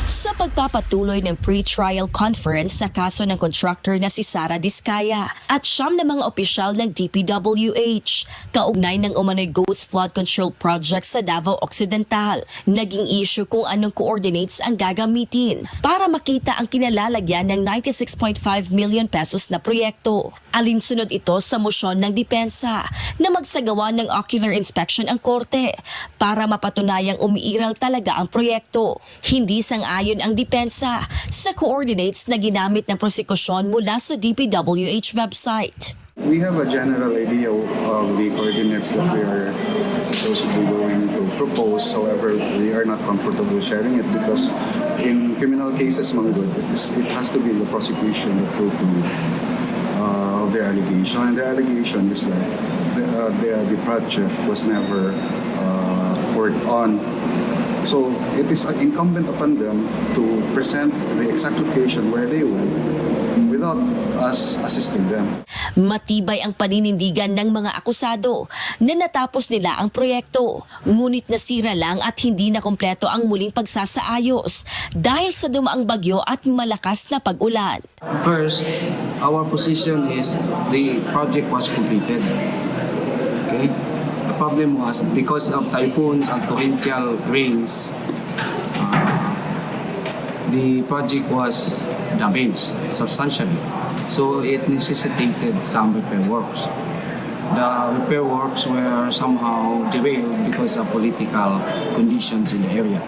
Sa pagpapatuloy ng pre-trial conference sa kaso ng contractor na si Sara Diskaya at siyam na mga opisyal ng DPWH, kaugnay ng umano'y Ghost Flood Control Project sa Davao Occidental, naging issue kung anong coordinates ang gagamitin para makita ang kinalalagyan ng 96.5 million pesos na proyekto. Alinsunod ito sa mosyon ng depensa na magsagawa ng ocular inspection ang korte para mapatunayang umiiral talaga ang proyekto. Hindi sang-ayon ang depensa sa coordinates na ginamit ng prosekusyon mula sa DPWH website. We have a general idea of the coordinates that we are supposedly going to propose. However, we are not comfortable sharing it because in criminal cases, it has to be the prosecution that will prove of their allegation. And their allegation is that the project was never worked on. So it is incumbent upon them to present the exact location where they went without us assisting them. Matibay ang paninindigan ng mga akusado na natapos nila ang proyekto, ngunit nasira lang at hindi na kompleto ang muling pagsasaayos dahil sa dumaang bagyo at malakas na pag-ulan. First, our position is the project was completed. Okay? The problem was because of typhoons and torrential rains, the project was damaged substantially. So it necessitated some repair works. The repair works were somehow derailed because of political conditions in the area.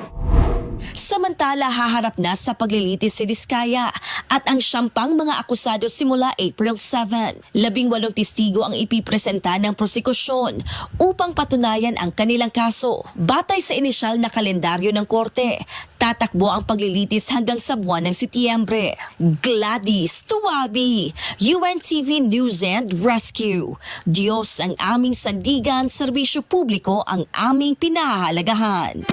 Samantala, haharap na sa paglilitis si Diskaya at ang siyam mga akusado simula April 7. 18 testigo ang ipipresenta ng prosekusyon upang patunayan ang kanilang kaso. Batay sa inisyal na kalendaryo ng korte, tatakbo ang paglilitis hanggang sa buwan ng Setyembre. Gladys Tuwabi, UNTV News and Rescue. Diyos ang aming sandigan, serbisyo publiko ang aming pinahahalagahan.